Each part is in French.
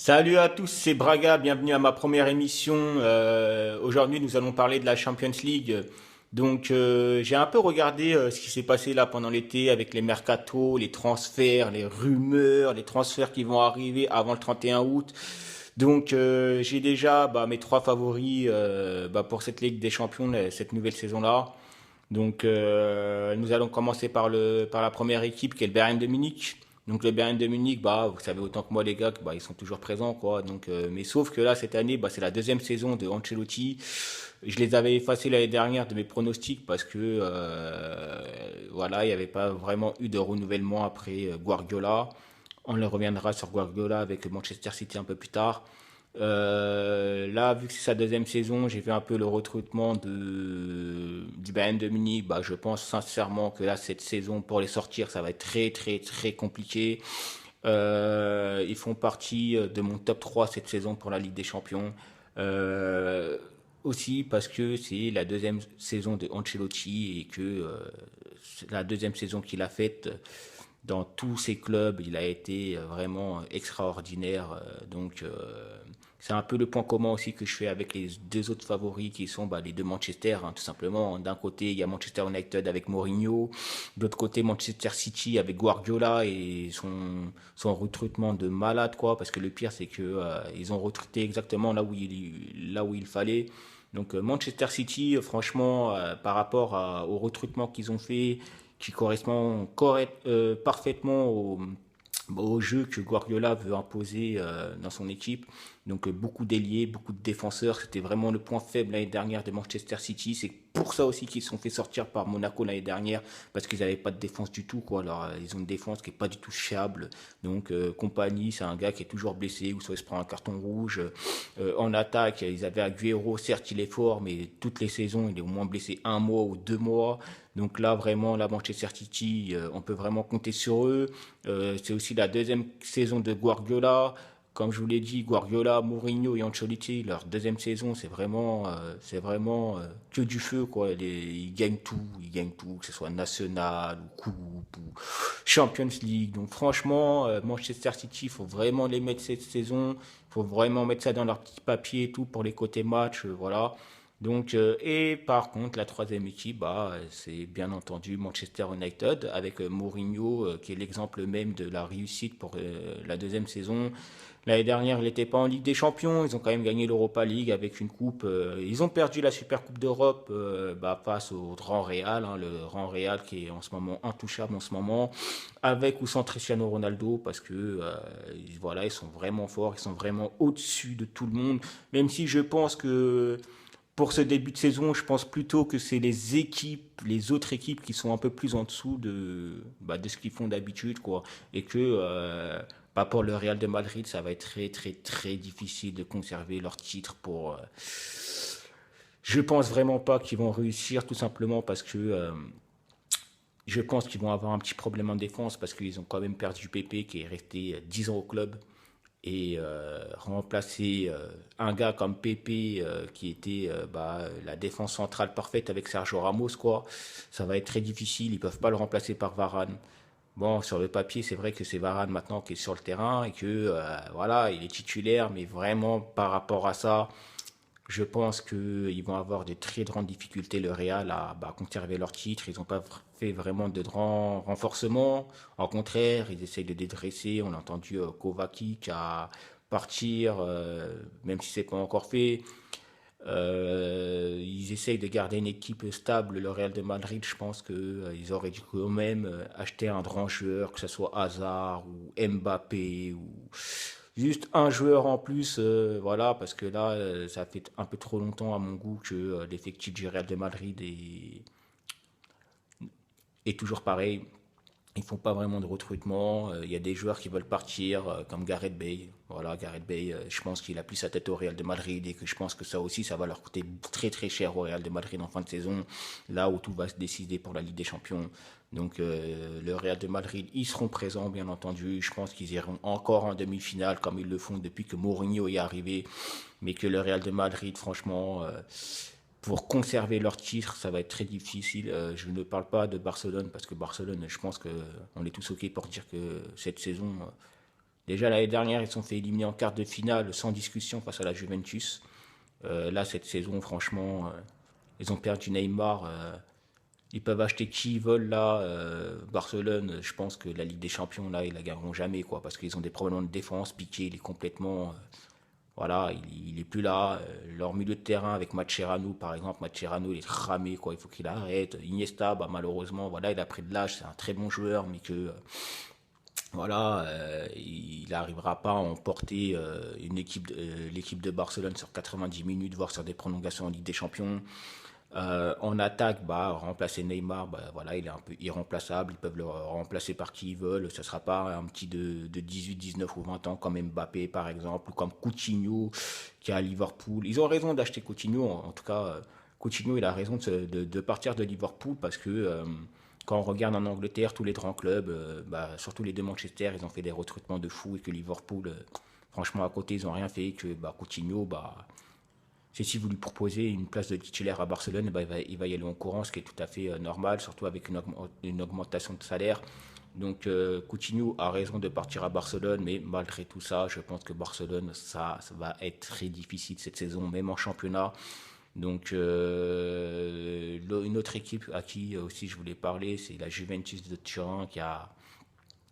Salut à tous, c'est Braga, bienvenue à ma première émission. Aujourd'hui, nous allons parler de la Champions League. J'ai un peu regardé ce qui s'est passé là pendant l'été avec les mercatos, les transferts, les rumeurs, les transferts qui vont arriver avant le 31 août. J'ai déjà mes trois favoris pour cette Ligue des Champions, cette nouvelle saison-là. Nous allons commencer par la première équipe qui est le Bayern de Munich. Donc le Bayern de Munich, vous savez autant que moi les gars, que ils sont toujours présents quoi. Mais sauf que là cette année, c'est la deuxième saison de Ancelotti. Je les avais effacés l'année dernière de mes pronostics parce que voilà, il n'y avait pas vraiment eu de renouvellement après Guardiola. On le reviendra sur Guardiola avec Manchester City un peu plus tard. Là, vu que c'est sa deuxième saison, j'ai vu un peu le recrutement du Bayern de Munich. Je pense sincèrement que là, cette saison, pour les sortir, ça va être très, très, très compliqué. Ils font partie de mon top 3 cette saison pour la Ligue des Champions. Euh, Aussi parce que c'est la deuxième saison de Ancelotti et que c'est la deuxième saison qu'il a faite dans tous ses clubs, il a été vraiment extraordinaire. C'est un peu le point commun aussi que je fais avec les deux autres favoris qui sont les deux Manchester, hein, tout simplement. D'un côté, il y a Manchester United avec Mourinho, de l'autre côté, Manchester City avec Guardiola et son recrutement de malade, quoi. Parce que le pire, c'est que ils ont recruté exactement là où il fallait. Manchester City, franchement, au recrutement qu'ils ont fait, qui correspond parfaitement au jeu que Guardiola veut imposer dans son équipe. Beaucoup d'ailiers, beaucoup de défenseurs, c'était vraiment le point faible l'année dernière de Manchester City. C'est pour ça aussi qu'ils se sont fait sortir par Monaco l'année dernière, parce qu'ils n'avaient pas de défense du tout, quoi. Alors, ils ont une défense qui est pas du tout fiable. Compagnie, c'est un gars qui est toujours blessé, ou soit il se prend un carton rouge. En attaque, ils avaient Agüero, certes il est fort, mais toutes les saisons, il est au moins blessé un mois ou 2 mois. Donc là, vraiment, la Manchester City, on peut vraiment compter sur eux. C'est aussi la deuxième saison de Guardiola. Comme je vous l'ai dit, Guardiola, Mourinho et Ancelotti, leur deuxième saison, c'est vraiment que du feu, quoi. Ils gagnent tout, que ce soit national ou coupe ou Champions League. Donc franchement, Manchester City, il faut vraiment les mettre cette saison. Il faut vraiment mettre ça dans leur petit papier et tout pour les côtés match, voilà. Et par contre, la troisième équipe, c'est bien entendu Manchester United avec Mourinho, qui est l'exemple même de la réussite pour la deuxième saison. L'année dernière, il n'était pas en Ligue des Champions. Ils ont quand même gagné l'Europa League avec une coupe. Ils ont perdu la Super Coupe d'Europe face au Grand Real, hein, le Grand Real qui est en ce moment intouchable en ce moment, avec ou sans Cristiano Ronaldo, parce que voilà, ils sont vraiment forts, ils sont vraiment au-dessus de tout le monde. Même si je pense que pour ce début de saison, je pense plutôt que c'est les autres équipes qui sont un peu plus en dessous de ce qu'ils font d'habitude, quoi. Et que, pas pour le Real de Madrid, ça va être très, très, très difficile de conserver leur titre je pense vraiment pas qu'ils vont réussir, tout simplement parce que je pense qu'ils vont avoir un petit problème en défense parce qu'ils ont quand même perdu Pépé qui est resté 10 ans au club et remplacer un gars comme Pepe qui était la défense centrale parfaite avec Sergio Ramos, quoi. Ça va être très difficile, ils peuvent pas le remplacer par Varane. Bon, sur le papier, c'est vrai que c'est Varane maintenant qui est sur le terrain et que voilà, il est titulaire, mais vraiment par rapport à ça, je pense qu'ils vont avoir de très grandes difficultés, le Real, à conserver leur titre. Ils n'ont pas fait vraiment de grands renforcements. En contraire, ils essayent de dédresser. On a entendu Kovacic à partir, même si c'est pas encore fait. Ils essayent de garder une équipe stable. Le Real de Madrid, je pense qu'ils auraient dû quand même acheter un grand joueur, que ce soit Hazard ou Mbappé ou juste un joueur en plus, voilà, parce que là, ça fait un peu trop longtemps à mon goût que l'effectif du Real de Madrid est toujours pareil. Ils font pas vraiment de recrutement. Il y a des joueurs qui veulent partir, comme Gareth Bale. Voilà, Gareth Bale, je pense qu'il a plus sa tête au Real de Madrid et que je pense que ça aussi, ça va leur coûter très très cher au Real de Madrid en fin de saison, là où tout va se décider pour la Ligue des Champions. Le Real de Madrid, ils seront présents, bien entendu. Je pense qu'ils iront encore en demi-finale, comme ils le font depuis que Mourinho est arrivé. Mais que le Real de Madrid, franchement, pour conserver leur titre, ça va être très difficile. Je ne parle pas de Barcelone parce que Barcelone, je pense que on est tous ok pour dire que cette saison, Déjà l'année dernière, ils se sont fait éliminer en quart de finale sans discussion face à la Juventus. Là, cette saison, franchement, ils ont perdu Neymar. Ils peuvent acheter qui ils veulent là. Barcelone, je pense que la Ligue des Champions, là, ils la gagneront jamais, quoi, parce qu'ils ont des problèmes de défense. Piqué, il est complètement. Voilà, il est plus là. Leur milieu de terrain avec Mascherano, par exemple, Mascherano, il est cramé, quoi. Il faut qu'il arrête. Iniesta, bah, malheureusement, voilà, il a pris de l'âge. C'est un très bon joueur, mais que voilà, il n'arrivera pas à emporter l'équipe de Barcelone sur 90 minutes, voire sur des prolongations en Ligue des Champions. En attaque, bah, remplacer Neymar, bah, voilà, il est un peu irremplaçable. Ils peuvent le remplacer par qui ils veulent. Ce ne sera pas un petit de 18, 19 ou 20 ans comme Mbappé, par exemple, ou comme Coutinho, qui est à Liverpool. Ils ont raison d'acheter Coutinho. En tout cas, Coutinho, il a raison de partir de Liverpool parce que quand on regarde en Angleterre, tous les grands clubs, bah, surtout les deux Manchester, ils ont fait des recrutements de fous et que Liverpool, franchement, à côté, ils n'ont rien fait. Et que bah, Coutinho, bah, c'est si vous lui proposez une place de titulaire à Barcelone, bah, il va y aller en courant, ce qui est tout à fait normal, surtout avec une augmentation de salaire. Donc Coutinho a raison de partir à Barcelone, mais malgré tout ça, je pense que Barcelone, ça va être très difficile cette saison, même en championnat. Donc une autre équipe à qui aussi je voulais parler, c'est la Juventus de Turin qui a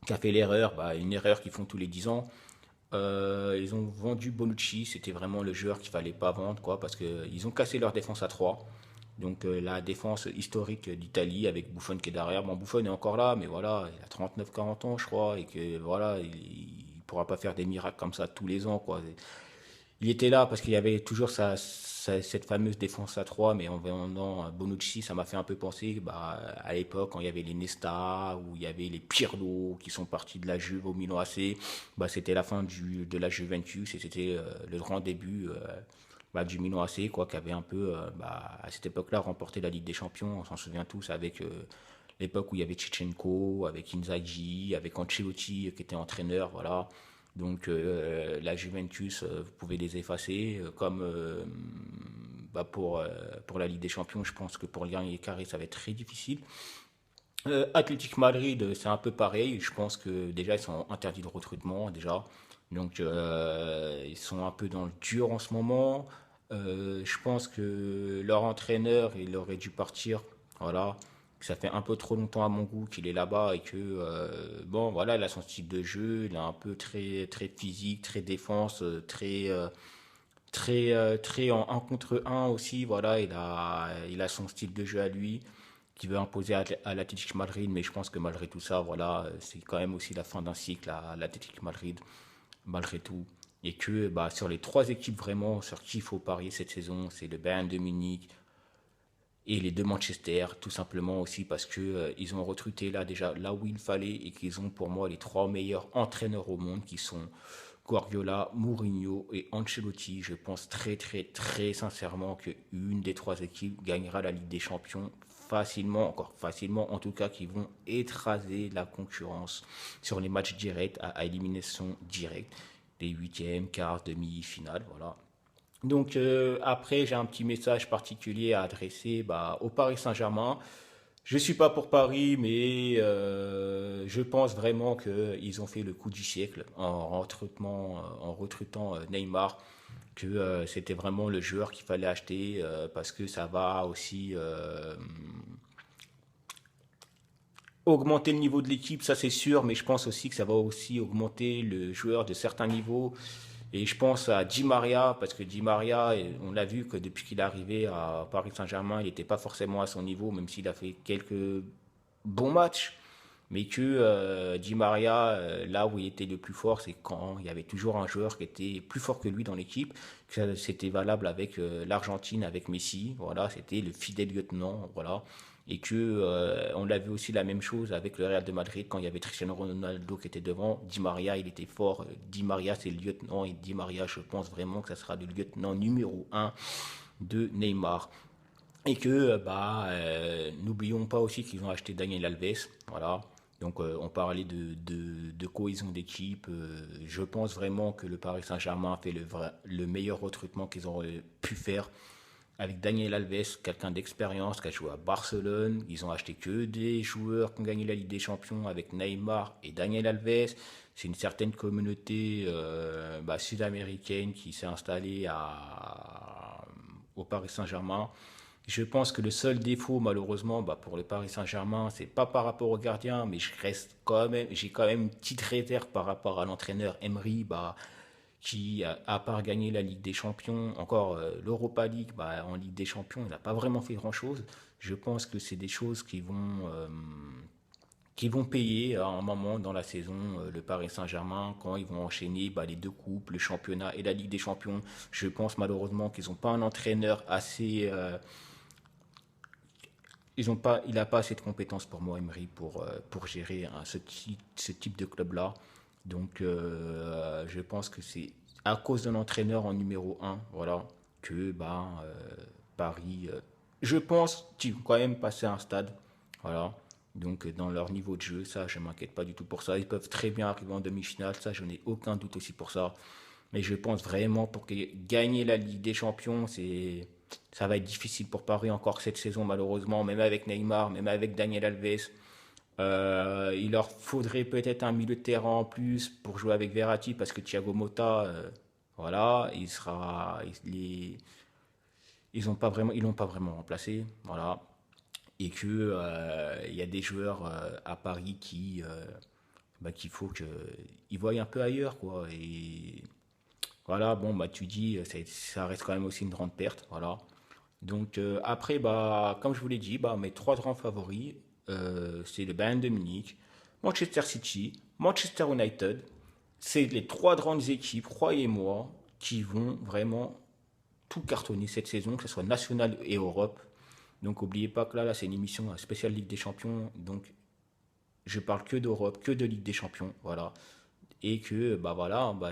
fait l'erreur, bah, une erreur qu'ils font tous les 10 ans. Ils ont vendu Bonucci, c'était vraiment le joueur qu'il fallait pas vendre, quoi, parce qu'ils ont cassé leur défense à 3. Donc la défense historique d'Italie avec Buffon qui est derrière. Bon, Buffon est encore là, mais voilà, il a 39-40 ans, je crois, et que voilà, il pourra pas faire des miracles comme ça tous les ans, quoi. Il était là parce qu'il y avait toujours cette fameuse défense à 3, mais en vendant Bonucci, ça m'a fait un peu penser bah, à l'époque quand il y avait les Nesta, où il y avait les Pirlo qui sont partis de la Juve au Milan AC. Bah, c'était la fin de la Juventus et c'était le grand début bah, du Milan AC, quoi, qui avait un peu, bah, à cette époque-là, remporté la Ligue des Champions. On s'en souvient tous avec l'époque où il y avait Tchichenko, avec Inzaghi, avec Ancelotti qui était entraîneur, voilà. Donc la Juventus, vous pouvez les effacer. Comme bah, pour la Ligue des Champions, je pense que pour Lyon et Carré, ça va être très difficile. Athletic Madrid, c'est un peu pareil. Je pense que déjà, ils sont interdits de recrutement, déjà. Donc ils sont un peu dans le dur en ce moment. Je pense que leur entraîneur, il aurait dû partir. Voilà. Ça fait un peu trop longtemps à mon goût qu'il est là-bas et que bon voilà, il a son style de jeu, il est un peu très très physique, très défense, très en un contre un aussi. Voilà, il a son style de jeu à lui qui veut imposer à l'Atlético Madrid, mais je pense que malgré tout ça, voilà, c'est quand même aussi la fin d'un cycle à l'Atlético Madrid, malgré tout. Et que bah, sur les trois équipes vraiment sur qui il faut parier cette saison, c'est le Bayern de Munich, et les deux Manchester, tout simplement aussi parce que ils ont recruté là déjà là où il fallait et qu'ils ont pour moi les trois meilleurs entraîneurs au monde qui sont Guardiola, Mourinho et Ancelotti. Je pense très très très sincèrement que une des trois équipes gagnera la Ligue des Champions facilement, encore facilement en tout cas, qui vont écraser la concurrence sur les matchs directs à élimination directe, les huitièmes, quarts, demi-finales, voilà. Donc après, j'ai un petit message particulier à adresser bah, au Paris Saint-Germain. Je suis pas pour Paris, mais je pense vraiment qu'ils ont fait le coup du siècle en recrutant Neymar, que c'était vraiment le joueur qu'il fallait acheter parce que ça va aussi augmenter le niveau de l'équipe, ça c'est sûr, mais je pense aussi que ça va aussi augmenter le joueur de certains niveaux. Et je pense à Di Maria, parce que Di Maria, on l'a vu que depuis qu'il est arrivé à Paris Saint-Germain, il n'était pas forcément à son niveau, même s'il a fait quelques bons matchs. Mais que Di Maria, là où il était le plus fort, c'est quand il y avait toujours un joueur qui était plus fort que lui dans l'équipe. C'était valable avec l'Argentine, avec Messi. Voilà, c'était le fidèle lieutenant. Voilà. Et que on l'a vu aussi la même chose avec le Real de Madrid quand il y avait Cristiano Ronaldo qui était devant. Di Maria, il était fort. Di Maria, c'est le lieutenant. Et Di Maria, je pense vraiment que ça sera le lieutenant numéro un de Neymar. Et que, bah, n'oublions pas aussi qu'ils ont acheté Daniel Alves. Voilà. Donc, on parlait de cohésion d'équipe. Je pense vraiment que le Paris Saint-Germain a fait le meilleur recrutement qu'ils auraient pu faire avec Daniel Alves, quelqu'un d'expérience qui a joué à Barcelone. Ils ont acheté que des joueurs qui ont gagné la Ligue des Champions avec Neymar et Daniel Alves. C'est une certaine communauté sud-américaine qui s'est installée au Paris Saint-Germain. Je pense que le seul défaut, malheureusement, pour le Paris Saint-Germain, c'est pas par rapport au gardien, mais j'ai quand même une petite réserve par rapport à l'entraîneur Emery, qui, à part gagner la Ligue des Champions, encore l'Europa League, en Ligue des Champions, il n'a pas vraiment fait grand-chose. Je pense que c'est des choses qui vont payer à un moment dans la saison le Paris Saint-Germain quand ils vont enchaîner les deux coupes, le championnat et la Ligue des Champions. Je pense malheureusement qu'ils n'ont pas un entraîneur assez il n'a pas assez de compétences pour moi, Emery, pour gérer ce type de club-là. Donc, je pense que c'est à cause d'un entraîneur en numéro un, voilà, que Paris, je pense qu'ils vont quand même passer un stade. Voilà. Donc, dans leur niveau de jeu, ça, je ne m'inquiète pas du tout pour ça. Ils peuvent très bien arriver en demi-finale, ça, je n'ai aucun doute aussi pour ça. Mais je pense vraiment pour gagner la Ligue des Champions, ça va être difficile pour Paris encore cette saison, malheureusement, même avec Neymar, même avec Daniel Alves. Il leur faudrait peut-être un milieu de terrain en plus pour jouer avec Verratti parce que Thiago Motta, voilà, ils l'ont pas vraiment remplacé, voilà, et que il y a des joueurs à Paris qu'il faut qu'ils voient un peu ailleurs, quoi. Et voilà, bon, tu dis, ça reste quand même aussi une grande perte, voilà. Donc après, comme je vous l'ai dit, mes trois grands favoris, c'est le Bayern de Munich, Manchester City, Manchester United. C'est les trois grandes équipes, croyez-moi, qui vont vraiment tout cartonner cette saison, que ce soit national et Europe. Donc n'oubliez pas que là c'est une émission spéciale Ligue des Champions. Donc je parle que d'Europe, que de Ligue des Champions, voilà. Et que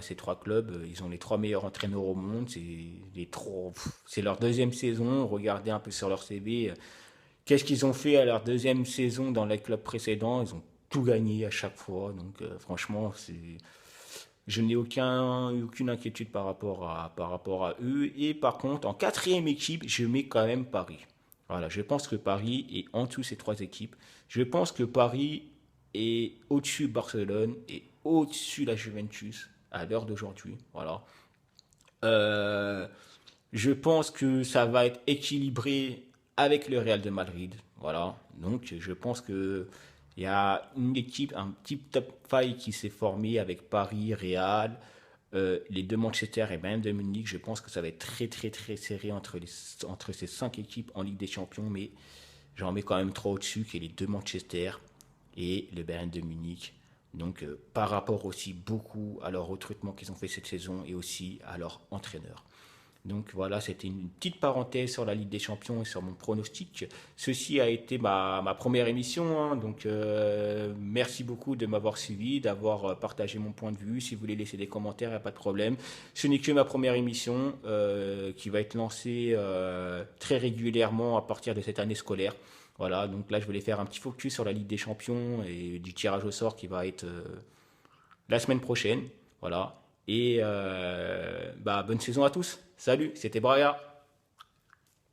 ces trois clubs, ils ont les trois meilleurs entraîneurs au monde. C'est leur deuxième saison. Regardez un peu sur leur CV. Qu'est-ce qu'ils ont fait à leur deuxième saison dans les clubs précédents? Ils ont tout gagné à chaque fois. Donc franchement, je n'ai aucune inquiétude par rapport à eux. Et par contre, en quatrième équipe, je mets quand même Paris. Voilà, je pense que Paris est en dessous de ces trois équipes. Je pense que Paris est au-dessus de Barcelone et au-dessus de la Juventus à l'heure d'aujourd'hui. Voilà. Euh, je pense que ça va être équilibré avec le Real de Madrid. Voilà. Donc, je pense que il y a une équipe, un petit top 5 qui s'est formé avec Paris, Real, les deux Manchester et Bayern de Munich. Je pense que ça va être très, très, très serré entre ces cinq équipes en Ligue des Champions, mais j'en mets quand même trois au-dessus, qui est les deux Manchester et le Bayern de Munich. Donc, par rapport aussi beaucoup à leur recrutement qu'ils ont fait cette saison et aussi à leur entraîneur. Donc voilà, c'était une petite parenthèse sur la Ligue des Champions et sur mon pronostic. Ceci a été ma première émission, hein. Donc merci beaucoup de m'avoir suivi, d'avoir partagé mon point de vue. Si vous voulez laisser des commentaires, il n'y a pas de problème. Ce n'est que ma première émission qui va être lancée très régulièrement à partir de cette année scolaire. Voilà, donc là je voulais faire un petit focus sur la Ligue des Champions et du tirage au sort qui va être la semaine prochaine. Voilà. Et bonne saison à tous. Salut, c'était Braga.